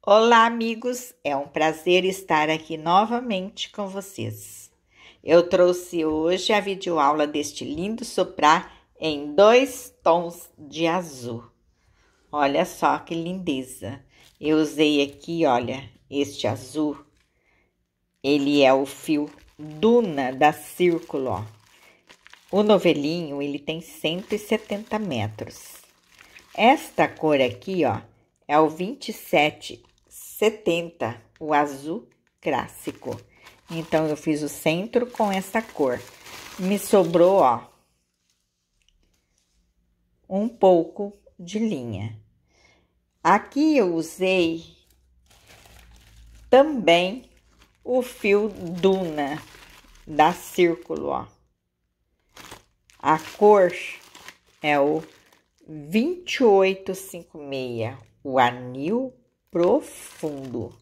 Olá, amigos! É um prazer estar aqui novamente com vocês. Eu trouxe hoje a videoaula deste lindo soprar em 2 tons de azul. Olha só que lindeza! Eu usei aqui, olha, este azul. Ele é o fio Duna da Círculo, ó. O novelinho, ele tem 170 metros. Esta cor aqui, ó, é o 2770, o azul clássico. Então, eu fiz o centro com essa cor. Me sobrou, ó, um pouco de linha. Aqui eu usei também o fio Duna da Círculo, ó. A cor é o 2856, o anil profundo.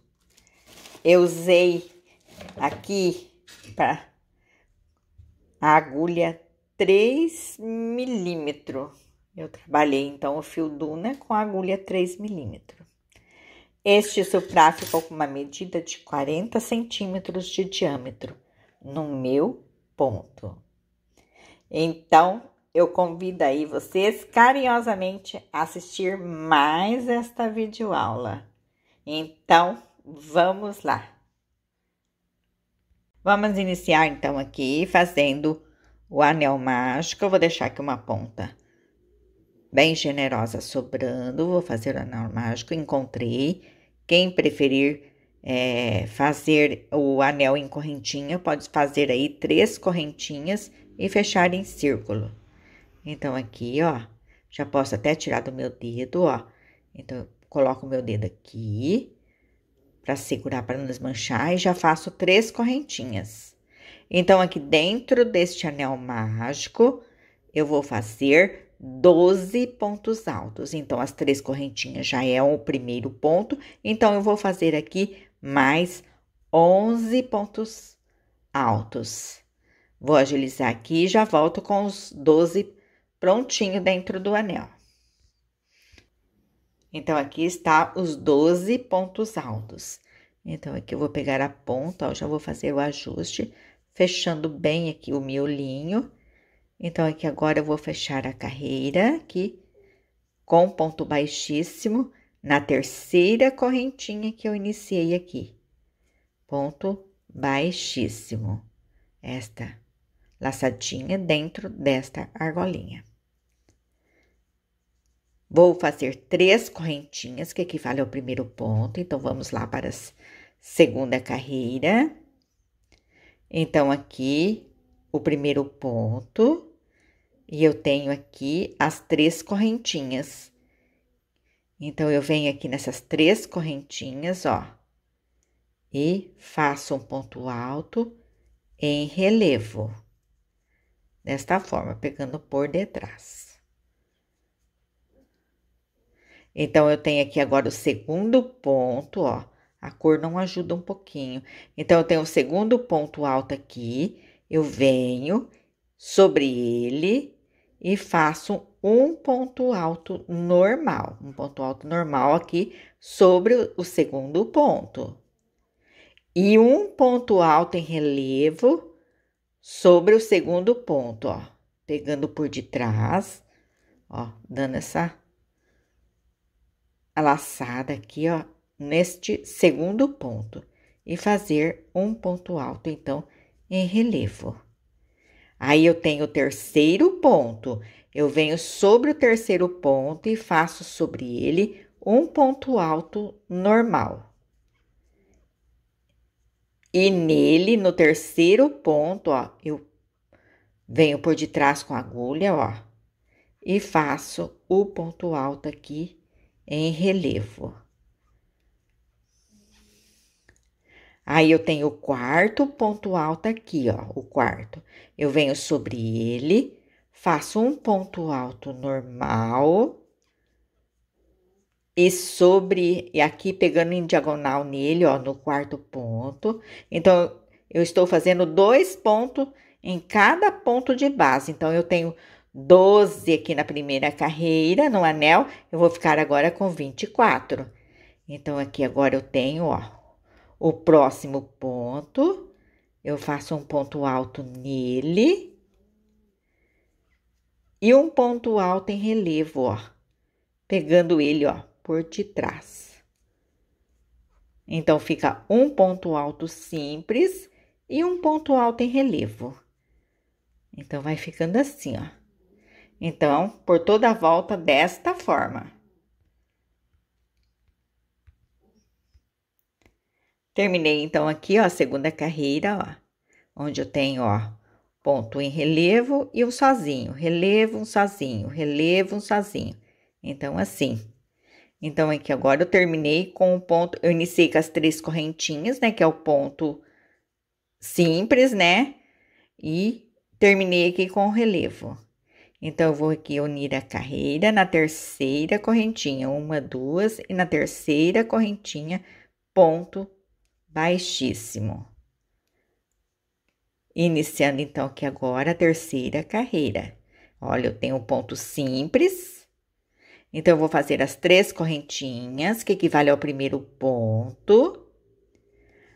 Eu usei aqui para a agulha 3 milímetros. Eu trabalhei então o fio Duna com a agulha 3 milímetros. Este soprar ficou com uma medida de 40 centímetros de diâmetro no meu ponto. Então, eu convido aí vocês carinhosamente a assistir mais esta videoaula. Então, vamos lá. Vamos iniciar então aqui fazendo o anel mágico. Eu vou deixar aqui uma ponta bem generosa sobrando. Vou fazer o anel mágico. Encontrei. Quem preferir fazer o anel em correntinha, pode fazer aí 3 correntinhas e fechar em círculo. Então, aqui, ó, já posso até tirar do meu dedo, ó. Então, eu coloco o meu dedo aqui para segurar, para não desmanchar, e já faço 3 correntinhas. Então, aqui dentro deste anel mágico, eu vou fazer 12 pontos altos. Então, as 3 correntinhas já é o primeiro ponto. Então, eu vou fazer aqui mais 11 pontos altos. Vou agilizar aqui e já volto com os 12 prontinho dentro do anel. Então, aqui está os 12 pontos altos. Então, aqui eu vou pegar a ponta, ó, já vou fazer o ajuste, fechando bem aqui o miolinho. Então, aqui agora eu vou fechar a carreira aqui com ponto baixíssimo na terceira correntinha que eu iniciei aqui. Ponto baixíssimo. Esta laçadinha dentro desta argolinha. Vou fazer 3 correntinhas, que equivale ao primeiro ponto. Então, vamos lá para a segunda carreira. Então, aqui, o primeiro ponto. E eu tenho aqui as 3 correntinhas. Então, eu venho aqui nessas 3 correntinhas, ó. E faço um ponto alto em relevo. Desta forma, pegando por detrás. Então, eu tenho aqui agora o segundo ponto, ó. A cor não ajuda um pouquinho. Então, eu tenho o segundo ponto alto aqui. Eu venho sobre ele e faço um ponto alto normal. Um ponto alto normal aqui sobre o segundo ponto. E um ponto alto em relevo sobre o segundo ponto, ó. Pegando por detrás, ó, dando essa a laçada aqui, ó, neste segundo ponto. E fazer um ponto alto, então, em relevo. Aí, eu tenho o terceiro ponto. Eu venho sobre o terceiro ponto e faço sobre ele um ponto alto normal. E nele, no terceiro ponto, ó, eu venho por detrás com a agulha, ó, e faço o ponto alto aqui em relevo. Aí, eu tenho o quarto ponto alto aqui, ó, o quarto. Eu venho sobre ele, faço um ponto alto normal. E aqui pegando em diagonal nele, ó, no quarto ponto. Então, eu estou fazendo 2 pontos em cada ponto de base. Então, eu tenho 12 aqui na primeira carreira, no anel. Eu vou ficar agora com 24. Então, aqui agora eu tenho, ó, o próximo ponto, eu faço um ponto alto nele e um ponto alto em relevo, ó, pegando ele, ó, por detrás. Então, fica um ponto alto simples e um ponto alto em relevo. Então, vai ficando assim, ó. Então, por toda a volta desta forma. Terminei, então, aqui, ó, a segunda carreira, ó, onde eu tenho, ó, ponto em relevo e um sozinho, relevo, um sozinho, relevo, um sozinho. Então, assim. Então, aqui agora eu terminei com o ponto, eu iniciei com as 3 correntinhas, né, que é o ponto simples, né, e terminei aqui com o relevo. Então, eu vou aqui unir a carreira na terceira correntinha, 1, 2, e na terceira correntinha, ponto baixíssimo. Iniciando, então, aqui agora a terceira carreira. Olha, eu tenho um ponto simples. Então, eu vou fazer as 3 correntinhas, que equivale ao primeiro ponto.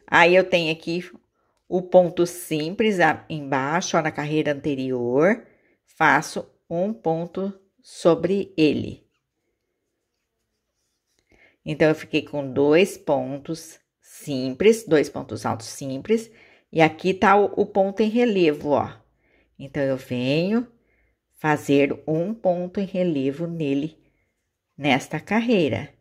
Aí, eu tenho aqui o ponto simples embaixo, ó, na carreira anterior. Faço um ponto sobre ele. Então, eu fiquei com 2 pontos simples, 2 pontos altos simples. E aqui tá o ponto em relevo, ó. Então, eu venho fazer um ponto em relevo nele, nesta carreira.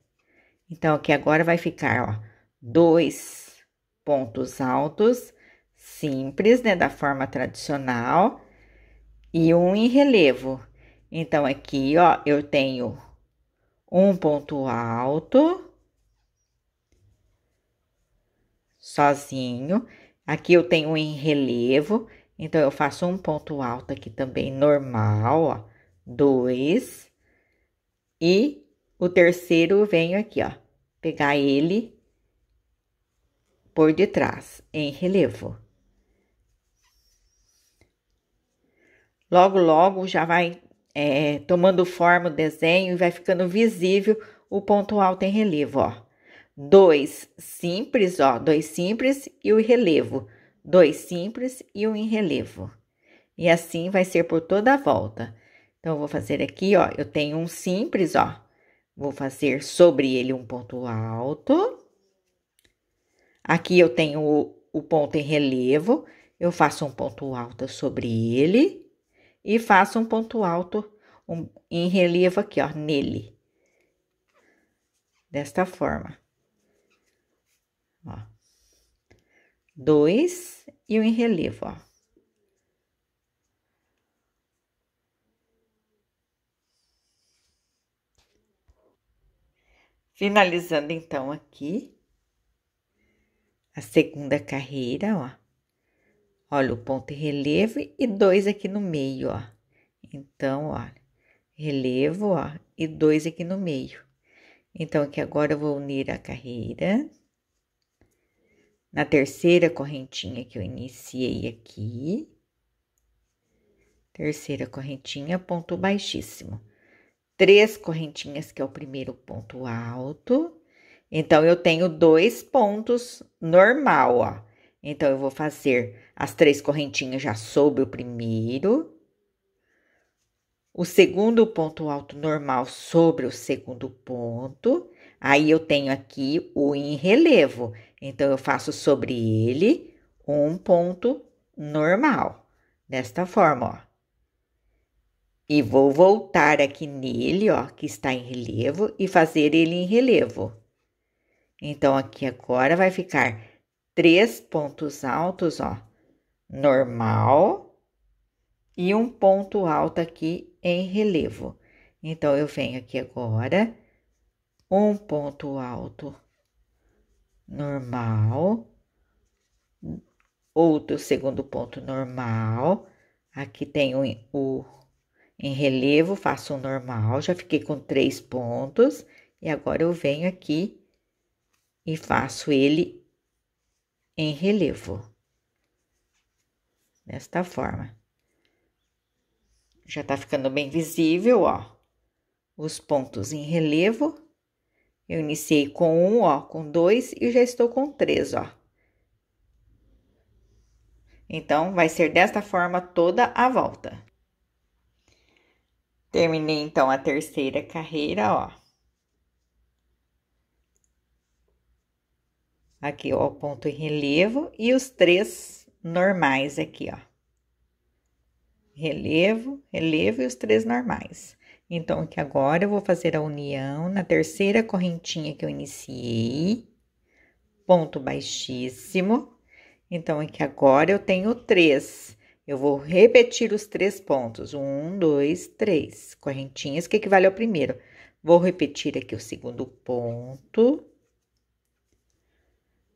Então, aqui agora vai ficar, ó, 2 pontos altos simples, né, da forma tradicional, e um em relevo. Então, aqui, ó, eu tenho um ponto alto, sozinho. Aqui eu tenho um em relevo, então eu faço um ponto alto aqui também, normal, ó, 2. E o terceiro eu venho aqui, ó, pegar ele por detrás, em relevo. Logo, logo já vai tomando forma o desenho e vai ficando visível o ponto alto em relevo, ó. 2 simples, ó, 2 simples e o relevo. 2 simples e um em relevo. E assim vai ser por toda a volta. Então, eu vou fazer aqui, ó, eu tenho um simples, ó. Vou fazer sobre ele um ponto alto. Aqui eu tenho o ponto em relevo, eu faço um ponto alto sobre ele e faço um ponto alto em relevo aqui, ó, nele. Desta forma. Ó. 2 e um em relevo, ó. Finalizando, então, aqui a segunda carreira, ó. Olha o ponto em relevo e 2 aqui no meio, ó. Então, ó, relevo, ó, e 2 aqui no meio. Então, aqui agora eu vou unir a carreira na terceira correntinha que eu iniciei aqui. Terceira correntinha, ponto baixíssimo. 3 correntinhas, que é o primeiro ponto alto. Então, eu tenho 2 pontos normal, ó. Então, eu vou fazer as 3 correntinhas já sobre o primeiro. O segundo ponto alto normal sobre o segundo ponto. Aí, eu tenho aqui o em relevo. Então, eu faço sobre ele um ponto normal. Desta forma, ó. E vou voltar aqui nele, ó, que está em relevo, e fazer ele em relevo. Então, aqui agora vai ficar 3 pontos altos, ó, normal, e um ponto alto aqui em relevo. Então, eu venho aqui agora, um ponto alto normal, outro segundo ponto normal, aqui tem o em relevo, faço um normal, já fiquei com 3 pontos, e agora eu venho aqui e faço ele em relevo. Desta forma. Já tá ficando bem visível, ó, os pontos em relevo Eu iniciei com 1, ó, com 2 e já estou com 3, ó. Então, vai ser desta forma toda a volta. Terminei, então, a terceira carreira, ó. Aqui, ó, o ponto em relevo e os 3 normais aqui, ó. Relevo, relevo e os 3 normais. Então, aqui agora eu vou fazer a união na terceira correntinha que eu iniciei, ponto baixíssimo. Então, aqui agora eu tenho 3. Eu vou repetir os 3 pontos. 1, 2, 3 correntinhas, que equivale ao primeiro. Vou repetir aqui o segundo ponto.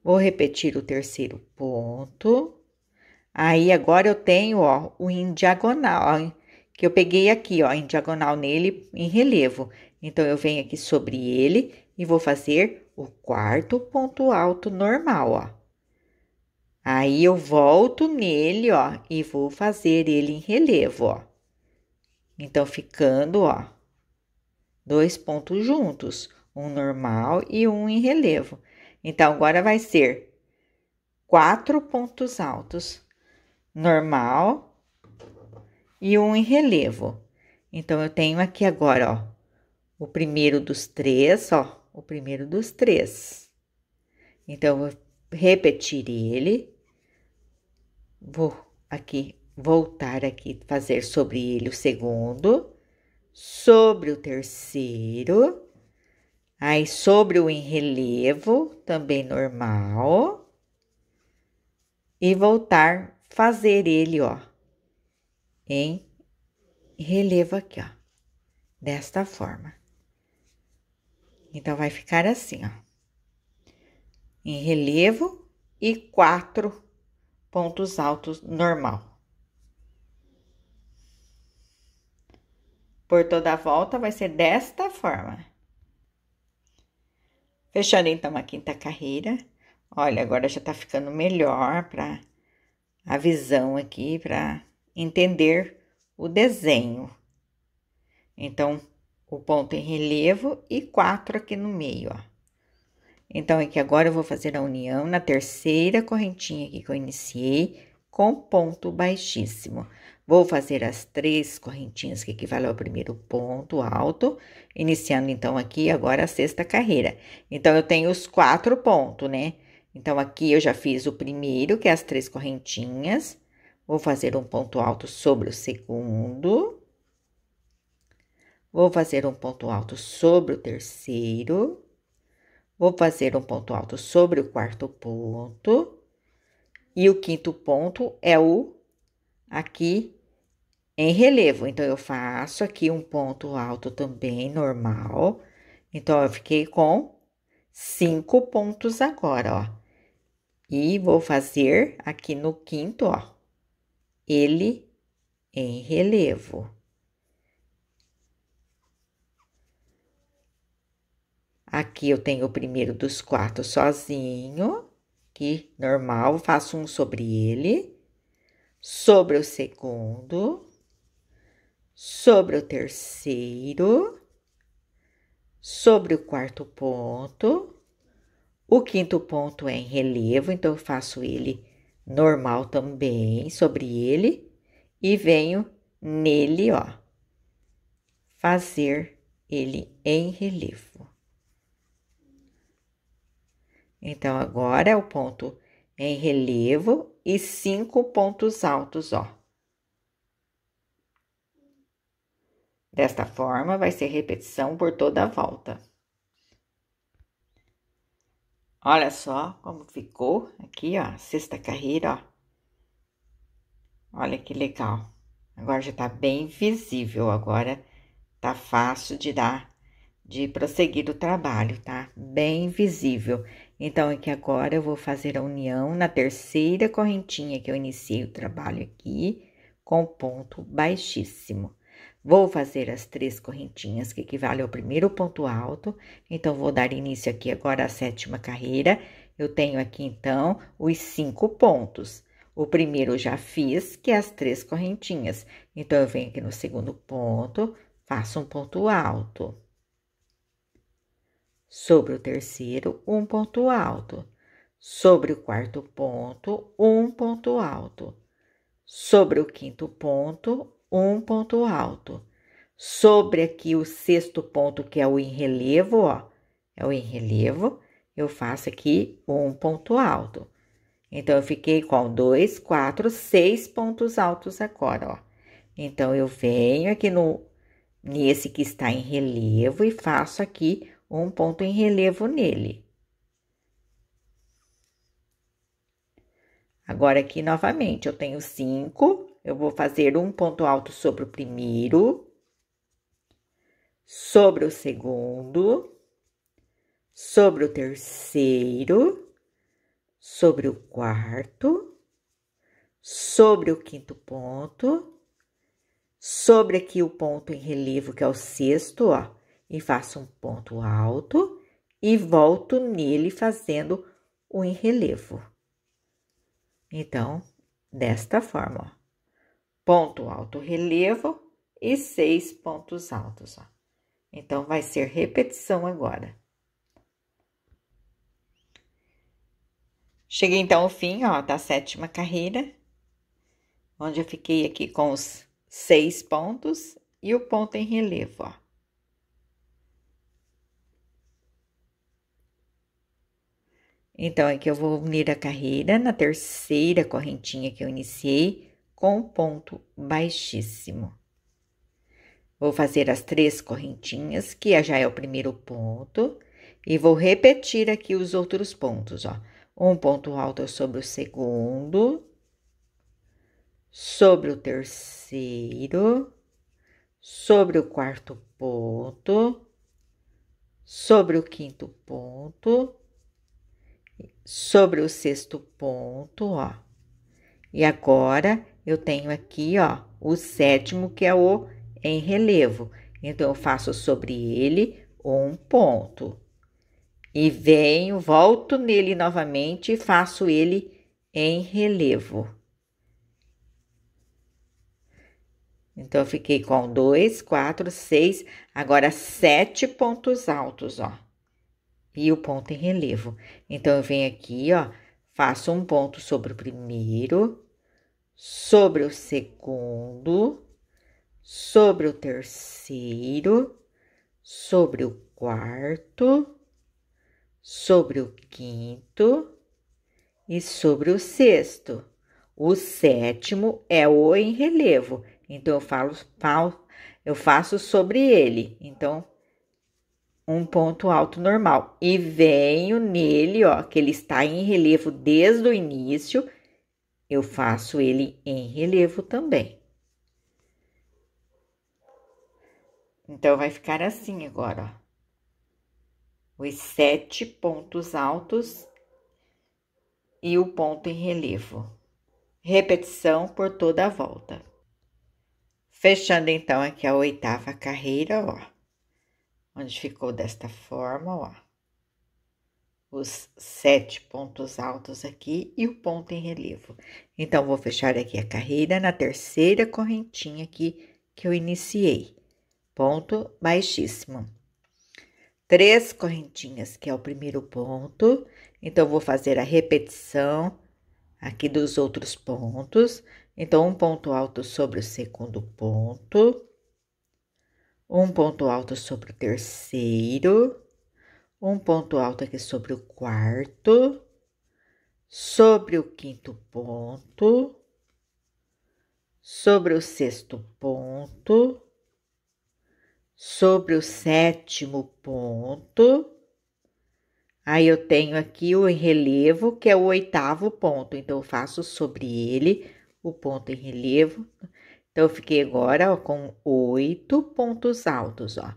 Vou repetir o terceiro ponto. Aí, agora eu tenho, ó, o em diagonal, ó, que eu peguei aqui, ó, em diagonal nele, em relevo. Então, eu venho aqui sobre ele e vou fazer o quarto ponto alto normal, ó. Aí, eu volto nele, ó, e vou fazer ele em relevo, ó. Então, ficando, ó, 2 pontos juntos, um normal e um em relevo. Então, agora vai ser 4 pontos altos, normal e um em relevo. Então, eu tenho aqui agora, ó, o primeiro dos 3, ó, o primeiro dos 3. Então, eu vou repetir ele, vou aqui, voltar aqui, fazer sobre ele o segundo, sobre o terceiro, aí sobre o em relevo, também normal, e voltar fazer ele, ó, em relevo aqui, ó, desta forma. Então, vai ficar assim, ó, em relevo e 4 pontos altos normal. Por toda a volta, vai ser desta forma. Fechando, então, a quinta carreira. Olha, agora já tá ficando melhor para a visão aqui, para entender o desenho. Então, o ponto em relevo e 4 aqui no meio, ó. Então, aqui agora eu vou fazer a união na terceira correntinha aqui que eu iniciei com ponto baixíssimo. Vou fazer as 3 correntinhas que equivalem ao primeiro ponto alto, iniciando então aqui agora a sexta carreira. Então, eu tenho os 4 pontos, né? Então, aqui eu já fiz o primeiro, que é as 3 correntinhas. Vou fazer um ponto alto sobre o segundo. Vou fazer um ponto alto sobre o terceiro. Vou fazer um ponto alto sobre o quarto ponto. E o quinto ponto é o aqui em relevo. Então, eu faço aqui um ponto alto também, normal. Então, eu fiquei com 5 pontos agora, ó. E vou fazer aqui no quinto, ó, ele em relevo. Aqui eu tenho o primeiro dos 4 sozinho, que normal, faço um sobre ele, sobre o segundo, sobre o terceiro, sobre o quarto ponto. O quinto ponto é em relevo, então eu faço ele normal também, sobre ele, e venho nele, ó, fazer ele em relevo. Então, agora é o ponto em relevo e 5 pontos altos, ó. Desta forma, vai ser repetição por toda a volta. Olha só como ficou aqui, ó, sexta carreira, ó. Olha que legal. Agora já tá bem visível, agora tá fácil de prosseguir o trabalho, tá? Bem visível. Então, aqui agora eu vou fazer a união na terceira correntinha que eu iniciei o trabalho aqui, com ponto baixíssimo. Vou fazer as 3 correntinhas que equivalem ao primeiro ponto alto, então, vou dar início aqui agora à sétima carreira. Eu tenho aqui, então, os 5 pontos. O primeiro eu já fiz, que é as 3 correntinhas. Então, eu venho aqui no segundo ponto, faço um ponto alto. sobre o terceiro, um ponto alto, sobre o quarto ponto, um ponto alto, sobre o quinto ponto, um ponto alto, sobre aqui o sexto ponto, que é o em relevo, ó, é o em relevo, eu faço aqui um ponto alto. Então, eu fiquei com 2, 4, 6 pontos altos agora, ó. Então, eu venho aqui nesse que está em relevo e faço aqui um ponto em relevo nele. Agora, aqui novamente, eu tenho 5, eu vou fazer um ponto alto sobre o primeiro, sobre o segundo, sobre o terceiro, sobre o quarto, sobre o quinto ponto, sobre aqui o ponto em relevo, que é o sexto, ó, e faço um ponto alto e volto nele fazendo o em relevo. Então, desta forma, ó, ponto alto, relevo e 6 pontos altos, ó. Então, vai ser repetição agora. Cheguei então ao fim, ó, da 7ª carreira, onde eu fiquei aqui com os 6 pontos e o ponto em relevo, ó. Então, aqui eu vou unir a carreira na terceira correntinha que eu iniciei com um ponto baixíssimo. Vou fazer as 3 correntinhas, que já é o primeiro ponto, e vou repetir aqui os outros pontos, ó. Um ponto alto sobre o segundo, sobre o terceiro, sobre o quarto ponto, sobre o quinto ponto, sobre o sexto ponto, ó. E agora, eu tenho aqui, ó, o 7º, que é o em relevo. Então, eu faço sobre ele um ponto. E venho, volto nele novamente e faço ele em relevo. Então, eu fiquei com 2, 4, 6, agora 7 pontos altos, ó. E o ponto em relevo. Então, eu venho aqui, ó, faço um ponto sobre o primeiro, sobre o segundo, sobre o terceiro, sobre o quarto, sobre o quinto e sobre o sexto. O 7º é o em relevo, então eu faço sobre ele. Então, um ponto alto normal e venho nele, ó, que ele está em relevo desde o início, eu faço ele em relevo também. Então, vai ficar assim agora, ó. Os 7 pontos altos e o ponto em relevo. Repetição por toda a volta. Fechando, então, aqui a 8ª carreira, ó. Onde ficou desta forma, ó. Os 7 pontos altos aqui e o ponto em relevo. Então, vou fechar aqui a carreira na terceira correntinha aqui que eu iniciei. Ponto baixíssimo. 3 correntinhas, que é o primeiro ponto. Então, vou fazer a repetição aqui dos outros pontos. Então, um ponto alto sobre o segundo ponto. Um ponto alto sobre o terceiro. Um ponto alto aqui sobre o quarto. Sobre o quinto ponto. Sobre o sexto ponto. Sobre o 7º ponto. Aí, eu tenho aqui o em relevo, que é o 8º ponto. Então, eu faço sobre ele o ponto em relevo. Então, eu fiquei agora, ó, com 8 pontos altos, ó.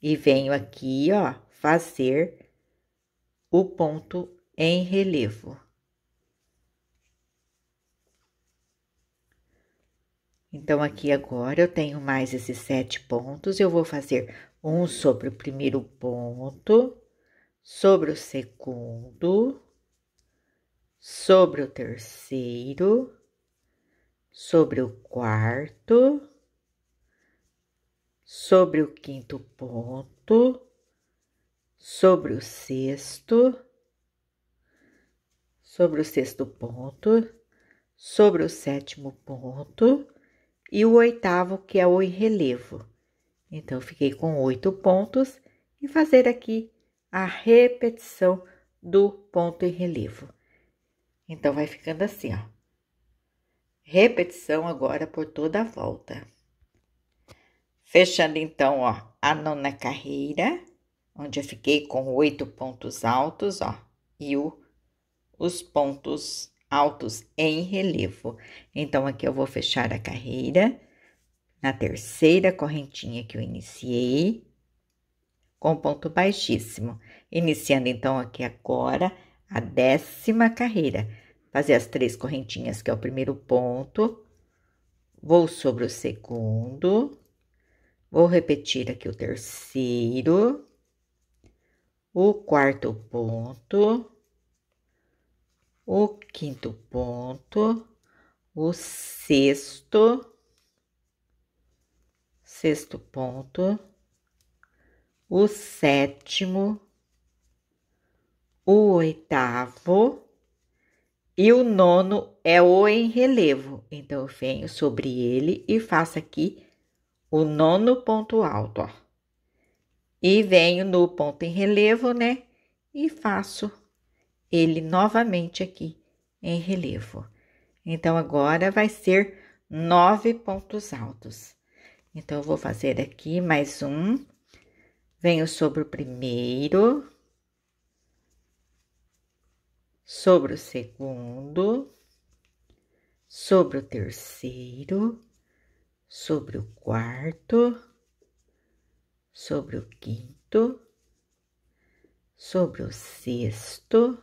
E venho aqui, ó, fazer o ponto em relevo. Então, aqui agora, eu tenho mais esses 7 pontos. Eu vou fazer um sobre o primeiro ponto, sobre o segundo, sobre o terceiro, sobre o quarto, sobre o quinto ponto, sobre o sexto ponto, sobre o sétimo ponto e o oitavo, que é o relevo. Então, eu fiquei com 8 pontos e fazer aqui a repetição do ponto em relevo. Então, vai ficando assim, ó. Repetição agora por toda a volta. Fechando, então, ó, a nona carreira, onde eu fiquei com 8 pontos altos, ó, e os pontos altos em relevo. Então, aqui eu vou fechar a carreira na terceira correntinha que eu iniciei, com ponto baixíssimo. Iniciando, então, aqui agora a 10ª carreira. Fazer as 3 correntinhas, que é o primeiro ponto. Vou sobre o segundo. Vou repetir aqui o terceiro. O quarto ponto. O quinto ponto. O sexto ponto. O sétimo, o oitavo e o nono é o em relevo. Então, eu venho sobre ele e faço aqui o nono ponto alto, ó. E venho no ponto em relevo, né? E faço ele novamente aqui em relevo. Então, agora vai ser 9 pontos altos. Então, eu vou fazer aqui mais um. Venho sobre o primeiro, sobre o segundo, sobre o terceiro, sobre o quarto, sobre o quinto, sobre o sexto,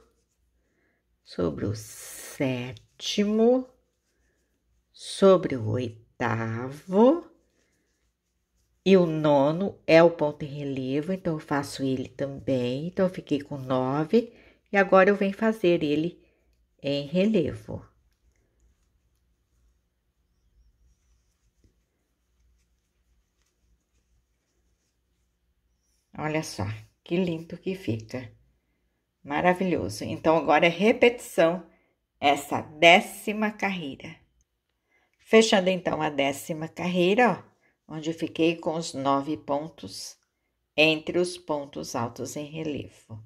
sobre o sétimo, sobre o oitavo. E o nono é o ponto em relevo, então eu faço ele também. Então, eu fiquei com 9 e agora eu venho fazer ele em relevo. Olha só, que lindo que fica. Maravilhoso. Então, agora é repetição essa 10ª carreira. Fechando, então, a 10ª carreira, ó, onde eu fiquei com os 9 pontos entre os pontos altos em relevo.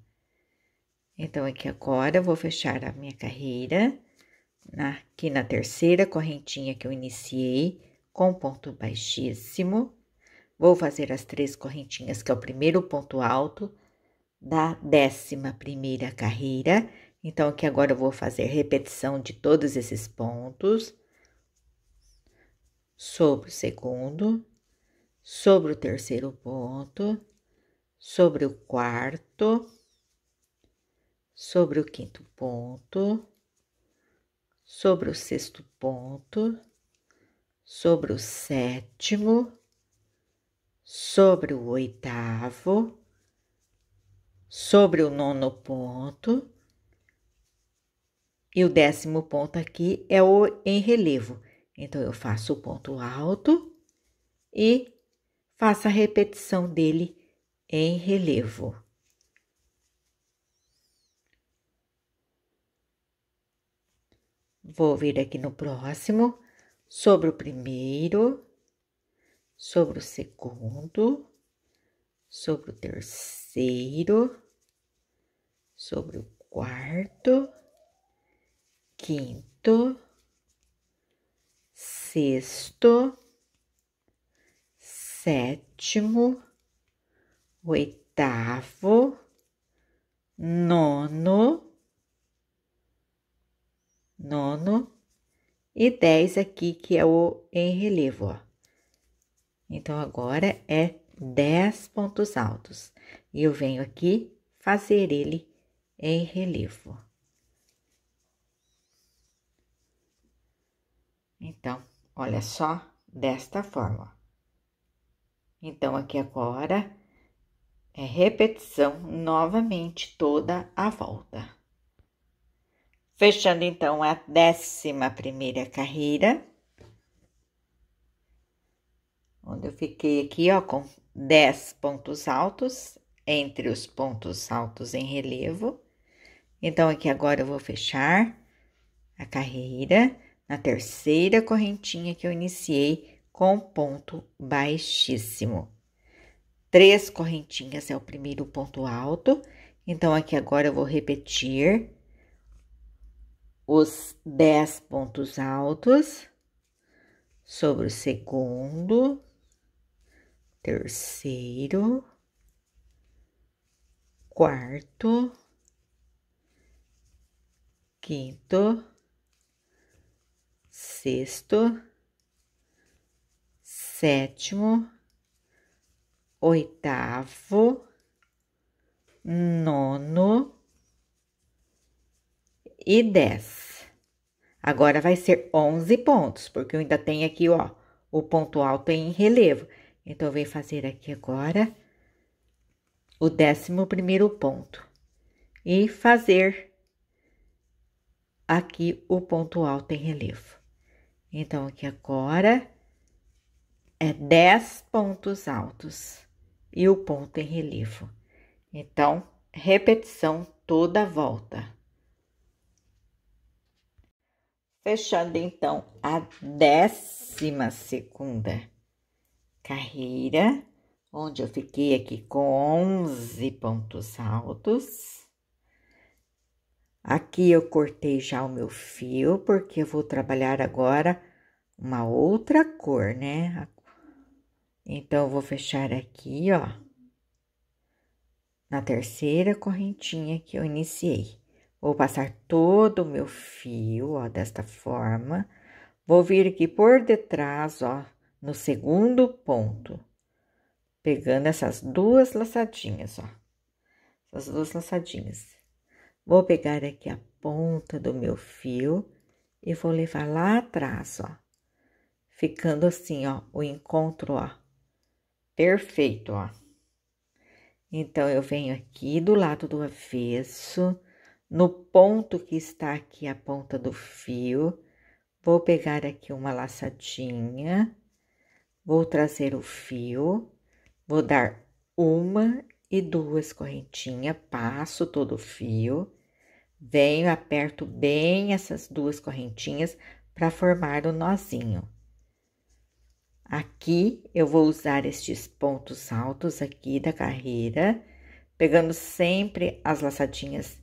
Então, aqui agora eu vou fechar a minha carreira aqui na terceira correntinha que eu iniciei com ponto baixíssimo. Vou fazer as 3 correntinhas, que é o primeiro ponto alto da 11ª carreira. Então, aqui agora eu vou fazer repetição de todos esses pontos. Sobre o segundo, sobre o terceiro ponto, sobre o quarto, sobre o quinto ponto, sobre o sexto ponto, sobre o sétimo, sobre o oitavo, sobre o nono ponto. E o 10º ponto aqui é o em relevo. Então, eu faço o ponto alto e faço a repetição dele em relevo. Vou vir aqui no próximo, sobre o primeiro, sobre o segundo, sobre o terceiro, sobre o quarto, quinto, sexto, sétimo, oitavo, nono e 10 aqui, que é o em relevo, ó. Então, agora é 10 pontos altos. E eu venho aqui fazer ele em relevo. Então, olha só, desta forma. Então, aqui agora é repetição novamente toda a volta. Fechando, então, a 11ª carreira, onde eu fiquei aqui, ó, com 10 pontos altos. entre os pontos altos em relevo. Então, aqui agora eu vou fechar a carreira na terceira correntinha que eu iniciei com ponto baixíssimo. 3 correntinhas é o primeiro ponto alto. Então, aqui agora eu vou repetir os 10 pontos altos sobre o segundo, terceiro, quarto, quinto, sexto, sétimo, oitavo, nono e 10. Agora vai ser 11 pontos, porque eu ainda tenho aqui, ó, o ponto alto em relevo. Então, eu venho fazer aqui agora o 11º ponto e fazer aqui o ponto alto em relevo. Então, aqui agora é 10 pontos altos e o ponto em relevo. Então, repetição toda a volta. Fechando, então, a 12ª carreira, onde eu fiquei aqui com 11 pontos altos. Aqui eu cortei já o meu fio, porque eu vou trabalhar agora uma outra cor, né? Então, eu vou fechar aqui, ó, na terceira correntinha que eu iniciei. Vou passar todo o meu fio, ó, desta forma. Vou vir aqui por detrás, ó, no segundo ponto, pegando essas duas laçadinhas, ó. Essas duas laçadinhas. Vou pegar aqui a ponta do meu fio e vou levar lá atrás, ó. Ficando assim, ó, o encontro, ó, perfeito, ó. Então, eu venho aqui do lado do avesso, no ponto que está aqui a ponta do fio, vou pegar aqui uma laçadinha, vou trazer o fio, vou dar 1 e 2 correntinhas, passo todo o fio, venho, aperto bem essas 2 correntinhas para formar o nozinho. Aqui, eu vou usar estes pontos altos aqui da carreira, pegando sempre as laçadinhas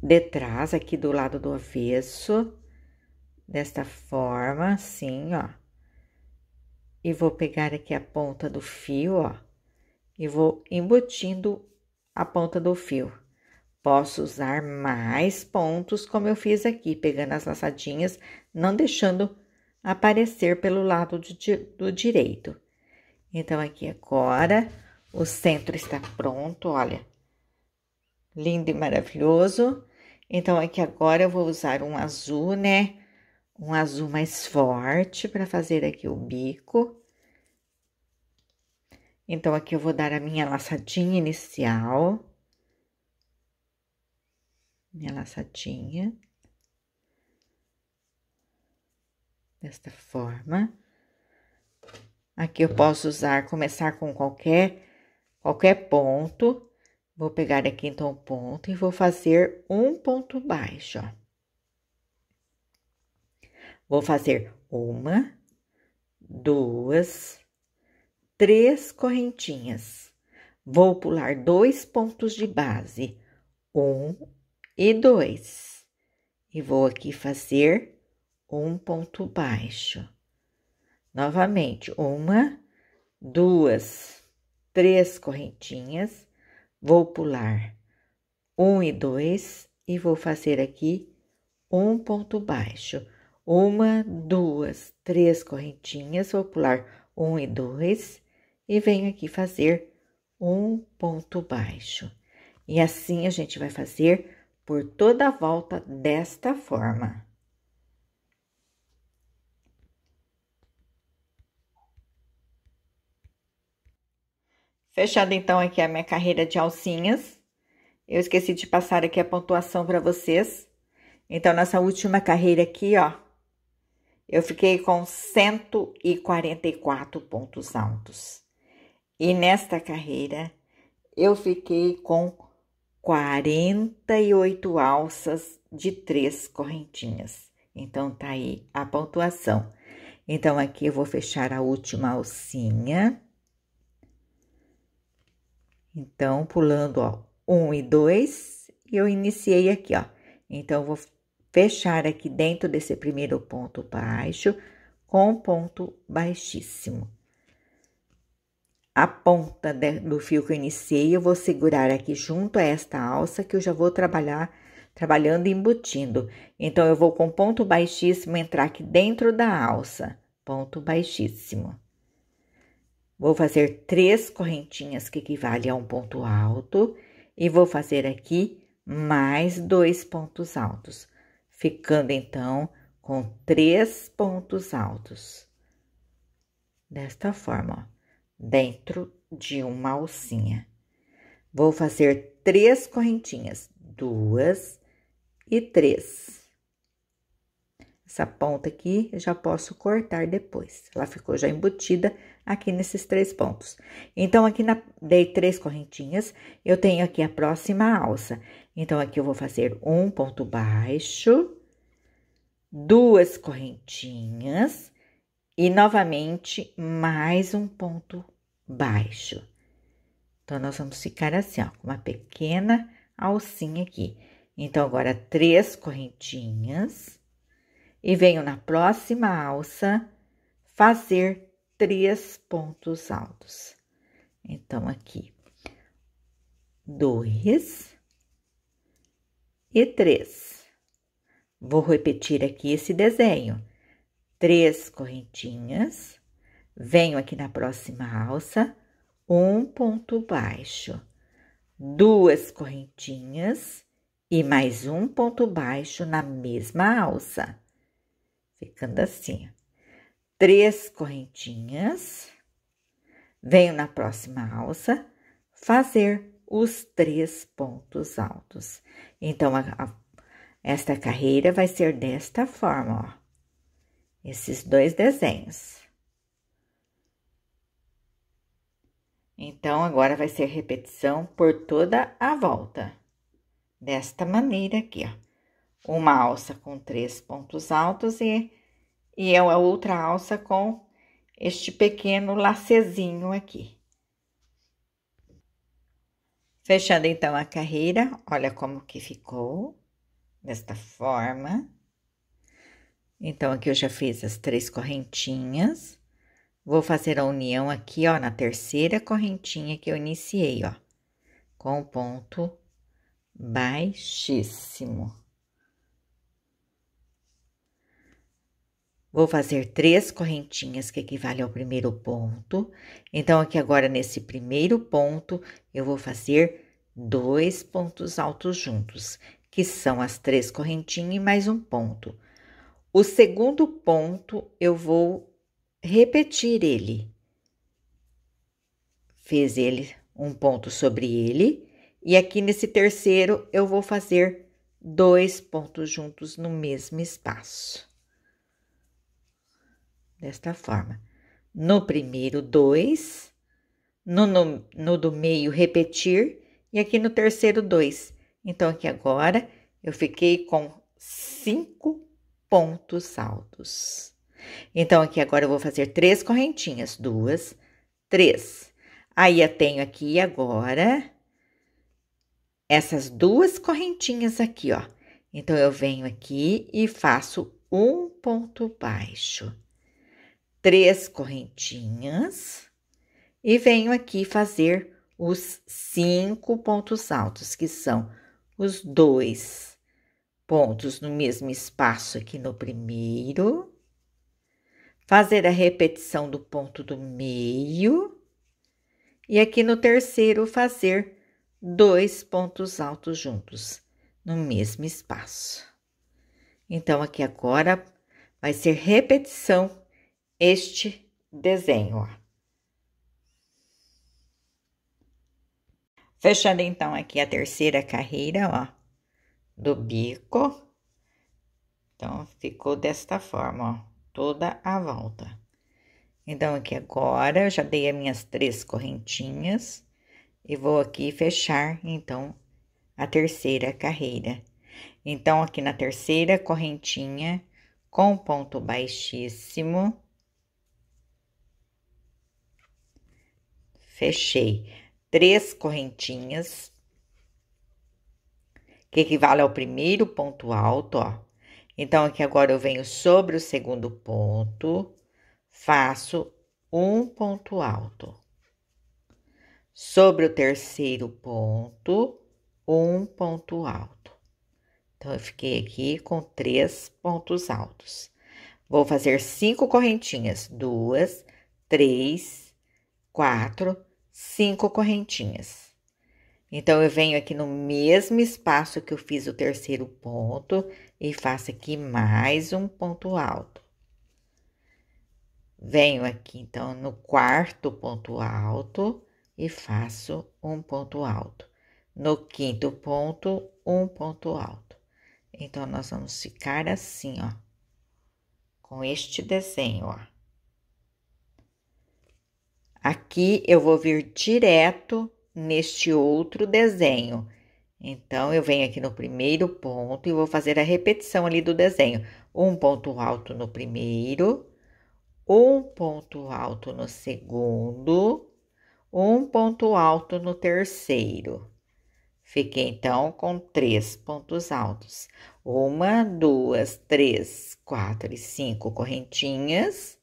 de trás, aqui do lado do avesso, desta forma, assim, ó. E vou pegar aqui a ponta do fio, ó, e vou embutindo a ponta do fio. Posso usar mais pontos, como eu fiz aqui, pegando as laçadinhas, não deixando aparecer pelo lado do direito. Então, aqui agora, o centro está pronto, olha, lindo e maravilhoso. Então, aqui agora eu vou usar um azul, né? Um azul mais forte para fazer aqui o bico. Então, aqui eu vou dar a minha laçadinha inicial. Minha laçadinha. Desta forma. Aqui eu posso usar, começar com qualquer ponto. Vou pegar aqui, então, o ponto e vou fazer um ponto baixo, ó. Vou fazer 1, 2, 3 correntinhas. Vou pular 2 pontos de base, 1 e 2. E vou aqui fazer um ponto baixo. Novamente, 1, 2, 3 correntinhas. Vou pular 1 e 2 e vou fazer aqui um ponto baixo. 1, 2, 3 correntinhas, vou pular 1 e 2 e venho aqui fazer um ponto baixo. E assim a gente vai fazer por toda a volta desta forma. Fechando então aqui a minha carreira de alcinhas, eu esqueci de passar aqui a pontuação para vocês. Então, nessa última carreira aqui, ó, eu fiquei com 144 pontos altos. E nesta carreira, eu fiquei com 48 alças de 3 correntinhas. Então, tá aí a pontuação. Então, aqui eu vou fechar a última alcinha. Então, pulando, ó, 1 e 2, e eu iniciei aqui, ó. Então, eu vou fechar aqui dentro desse primeiro ponto baixo com ponto baixíssimo. A ponta do fio que eu iniciei, eu vou segurar aqui junto a esta alça que eu já vou trabalhando e embutindo. Então, eu vou com ponto baixíssimo entrar aqui dentro da alça, ponto baixíssimo. Vou fazer 3 correntinhas que equivale a um ponto alto e vou fazer aqui mais 2 pontos altos, ficando então com 3 pontos altos. Desta forma, ó, dentro de uma alcinha. Vou fazer 3 correntinhas, 2 e 3. Essa ponta aqui eu já posso cortar depois. Ela ficou já embutida aqui nesses 3 pontos. Então, aqui dei 3 correntinhas, eu tenho aqui a próxima alça. Então, aqui eu vou fazer um ponto baixo, 2 correntinhas e novamente mais um ponto baixo. Então, nós vamos ficar assim, ó, com uma pequena alcinha aqui. Então, agora 3 correntinhas. E venho na próxima alça fazer 3 pontos altos. Então, aqui, 2 e 3. Vou repetir aqui esse desenho. 3 correntinhas, venho aqui na próxima alça, um ponto baixo, 2 correntinhas e mais um ponto baixo na mesma alça. Ficando assim, 3 correntinhas, venho na próxima alça fazer os 3 pontos altos. Então, esta carreira vai ser desta forma, ó, esses 2 desenhos. Então, agora vai ser repetição por toda a volta, desta maneira aqui, ó. Uma alça com 3 pontos altos e a outra alça com este pequeno lacezinho aqui. Fechando então a carreira, olha como que ficou, desta forma. Então, aqui eu já fiz as 3 correntinhas. Vou fazer a união aqui, ó, na terceira correntinha que eu iniciei, ó, com ponto baixíssimo. Vou fazer 3 correntinhas que equivale ao primeiro ponto. Então, aqui agora, nesse primeiro ponto, eu vou fazer 2 pontos altos juntos, que são as 3 correntinhas e mais um ponto. O segundo ponto, eu vou repetir ele. Fiz ele, um ponto sobre ele, e aqui nesse terceiro, eu vou fazer 2 pontos juntos no mesmo espaço. Desta forma. No primeiro, 2, no do meio, repetir, e aqui no terceiro, 2. Então, aqui agora, eu fiquei com 5 pontos altos. Então, aqui agora eu vou fazer 3 correntinhas, 2, 3. Aí, eu tenho aqui agora essas 2 correntinhas aqui, ó. Então, eu venho aqui e faço um ponto baixo. 3 correntinhas e venho aqui fazer os 5 pontos altos, que são os 2 pontos no mesmo espaço aqui no primeiro, fazer a repetição do ponto do meio e aqui no terceiro fazer 2 pontos altos juntos no mesmo espaço. Então, aqui agora vai ser repetição este desenho, ó. Fechando então aqui a terceira carreira, ó, do bico. Então, ficou desta forma, ó, toda a volta. Então, aqui agora, eu já dei as minhas 3 correntinhas. e vou aqui fechar, então, a terceira carreira. Então, aqui na terceira correntinha, com ponto baixíssimo, fechei 3 correntinhas, que equivale ao primeiro ponto alto, ó. Então, aqui agora eu venho sobre o segundo ponto, faço um ponto alto. Sobre o terceiro ponto, um ponto alto. Então, eu fiquei aqui com 3 pontos altos. Vou fazer 5 correntinhas, 2, 3, 4, 5 correntinhas. Então, eu venho aqui no mesmo espaço que eu fiz o terceiro ponto e faço aqui mais um ponto alto. Venho aqui, então, no quarto ponto alto e faço um ponto alto. No quinto ponto, um ponto alto. Então, nós vamos ficar assim, ó, com este desenho, ó. Aqui, eu vou vir direto neste outro desenho. Então, eu venho aqui no primeiro ponto e vou fazer a repetição ali do desenho. Um ponto alto no primeiro, um ponto alto no segundo, um ponto alto no terceiro. Fiquei, então, com 3 pontos altos. 1, 2, 3, 4 e 5 correntinhas.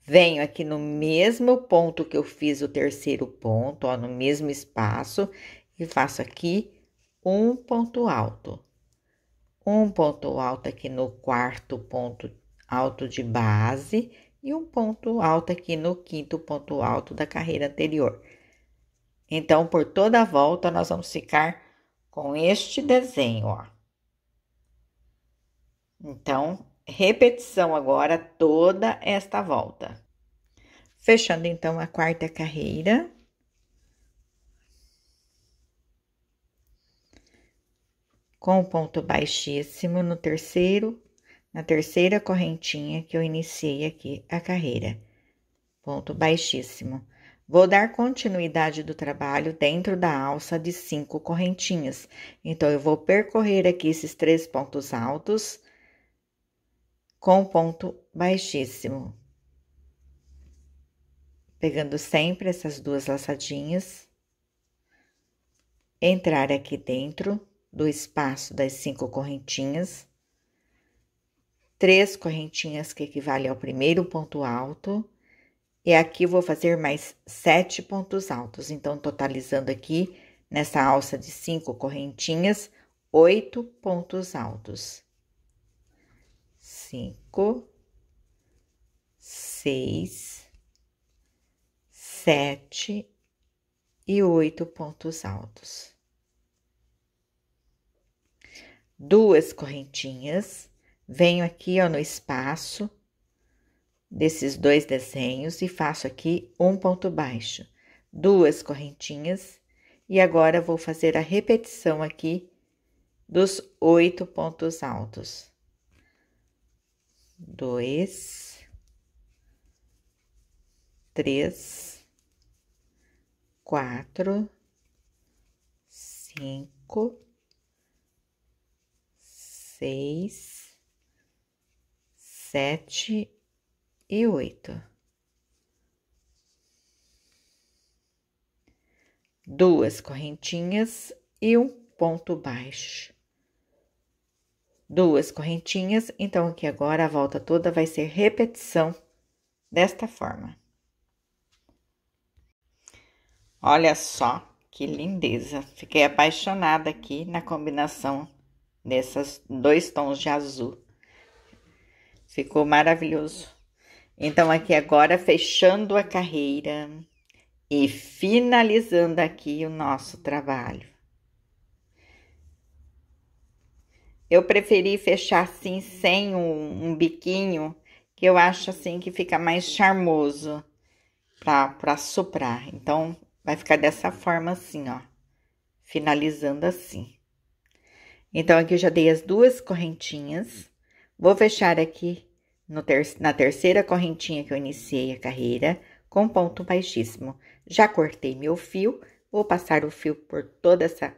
Venho aqui no mesmo ponto que eu fiz o terceiro ponto, ó, no mesmo espaço, e faço aqui um ponto alto. Um ponto alto aqui no quarto ponto alto de base e um ponto alto aqui no quinto ponto alto da carreira anterior. Então, por toda a volta, nós vamos ficar com este desenho, ó. Então, repetição agora toda esta volta. Fechando, então, a quarta carreira. Com o ponto baixíssimo no terceiro, na terceira correntinha que eu iniciei aqui a carreira. Ponto baixíssimo. Vou dar continuidade do trabalho dentro da alça de 5 correntinhas. Então, eu vou percorrer aqui esses 3 pontos altos com ponto baixíssimo. Pegando sempre essas 2 laçadinhas. Entrar aqui dentro do espaço das 5 correntinhas. 3 correntinhas que equivale ao primeiro ponto alto. E aqui vou fazer mais 7 pontos altos. Então, totalizando aqui, nessa alça de 5 correntinhas, 8 pontos altos. 5, 6, 7 e 8 pontos altos. 2 correntinhas, venho aqui, ó, no espaço desses 2 desenhos e faço aqui um ponto baixo, 2 correntinhas, e agora vou fazer a repetição aqui dos 8 pontos altos. 2, 3, 4, 5, 6, 7 e 8. 2 correntinhas e um ponto baixo. 2 correntinhas, então aqui agora a volta toda vai ser repetição desta forma. Olha só que lindeza! Fiquei apaixonada aqui na combinação desses 2 tons de azul. Ficou maravilhoso. Então, aqui agora, fechando a carreira e finalizando aqui o nosso trabalho. Eu preferi fechar assim, sem um biquinho, que eu acho assim que fica mais charmoso pra soprar. Então, vai ficar dessa forma assim, ó, finalizando assim. Então, aqui eu já dei as 2 correntinhas, vou fechar aqui na terceira correntinha que eu iniciei a carreira, com ponto baixíssimo. Já cortei meu fio, Vou passar o fio por toda essa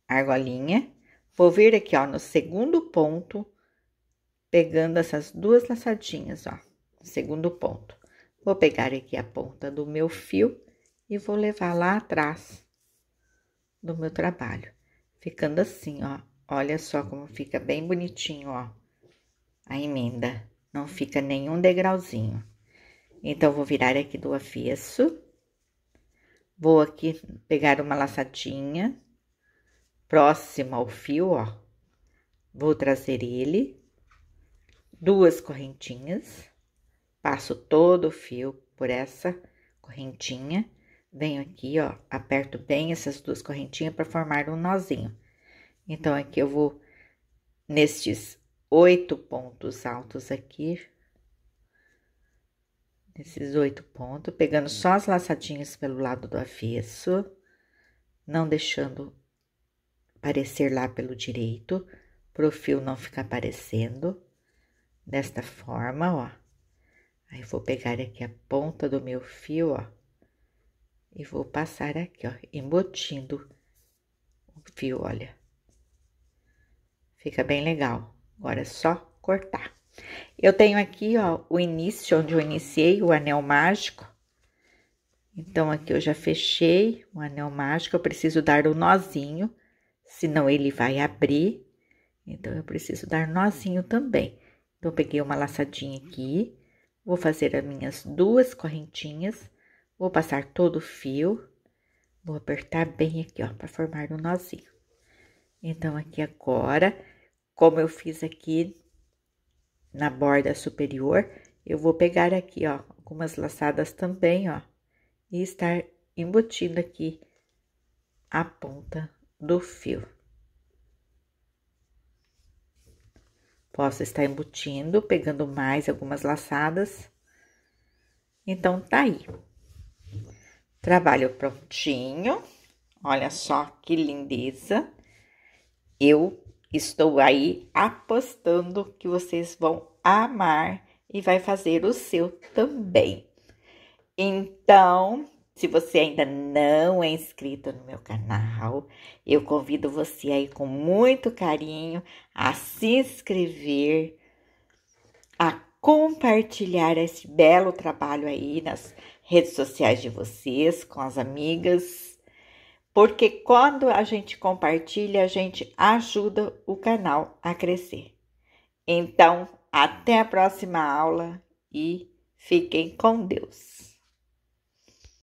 argolinha. Vou vir aqui, ó, no segundo ponto, pegando essas duas laçadinhas, ó, no segundo ponto. Vou pegar aqui a ponta do meu fio e vou levar lá atrás do meu trabalho. Ficando assim, ó. Olha só como fica bem bonitinho, ó, a emenda. Não fica nenhum degrauzinho. Então, vou virar aqui do avesso. Vou aqui pegar uma laçadinha próxima ao fio, ó. Vou trazer ele, duas correntinhas, passo todo o fio por essa correntinha, venho aqui, ó, aperto bem essas duas correntinhas para formar um nozinho. Então, aqui eu vou nestes 8 pontos altos aqui, nesses 8 pontos, pegando só as laçadinhas pelo lado do avesso, não deixando aparecer lá pelo direito, pro fio não ficar aparecendo, desta forma, ó. Aí, vou pegar aqui a ponta do meu fio, ó, e vou passar aqui, ó, embutindo o fio, olha. Fica bem legal. Agora é só cortar. Eu tenho aqui, ó, o início, onde eu iniciei o anel mágico. Então, aqui eu já fechei o anel mágico, eu preciso dar o nozinho, senão ele vai abrir. Então, eu preciso dar nozinho também. Então, eu peguei uma laçadinha aqui, vou fazer as minhas duas correntinhas, vou passar todo o fio, vou apertar bem aqui, ó, para formar um nozinho. Então, aqui agora, como eu fiz aqui na borda superior, eu vou pegar aqui, ó, algumas laçadas também, ó, e estar embutindo aqui a ponta do fio. Posso estar embutindo, pegando mais algumas laçadas. Então, tá aí. Trabalho prontinho. Olha só que lindeza. Eu estou aí apostando que vocês vão amar e vai fazer o seu também. Então, se você ainda não é inscrito no meu canal, eu convido você aí com muito carinho a se inscrever, a compartilhar esse belo trabalho aí nas redes sociais de vocês, com as amigas, porque quando a gente compartilha, a gente ajuda o canal a crescer. Então, até a próxima aula e fiquem com Deus.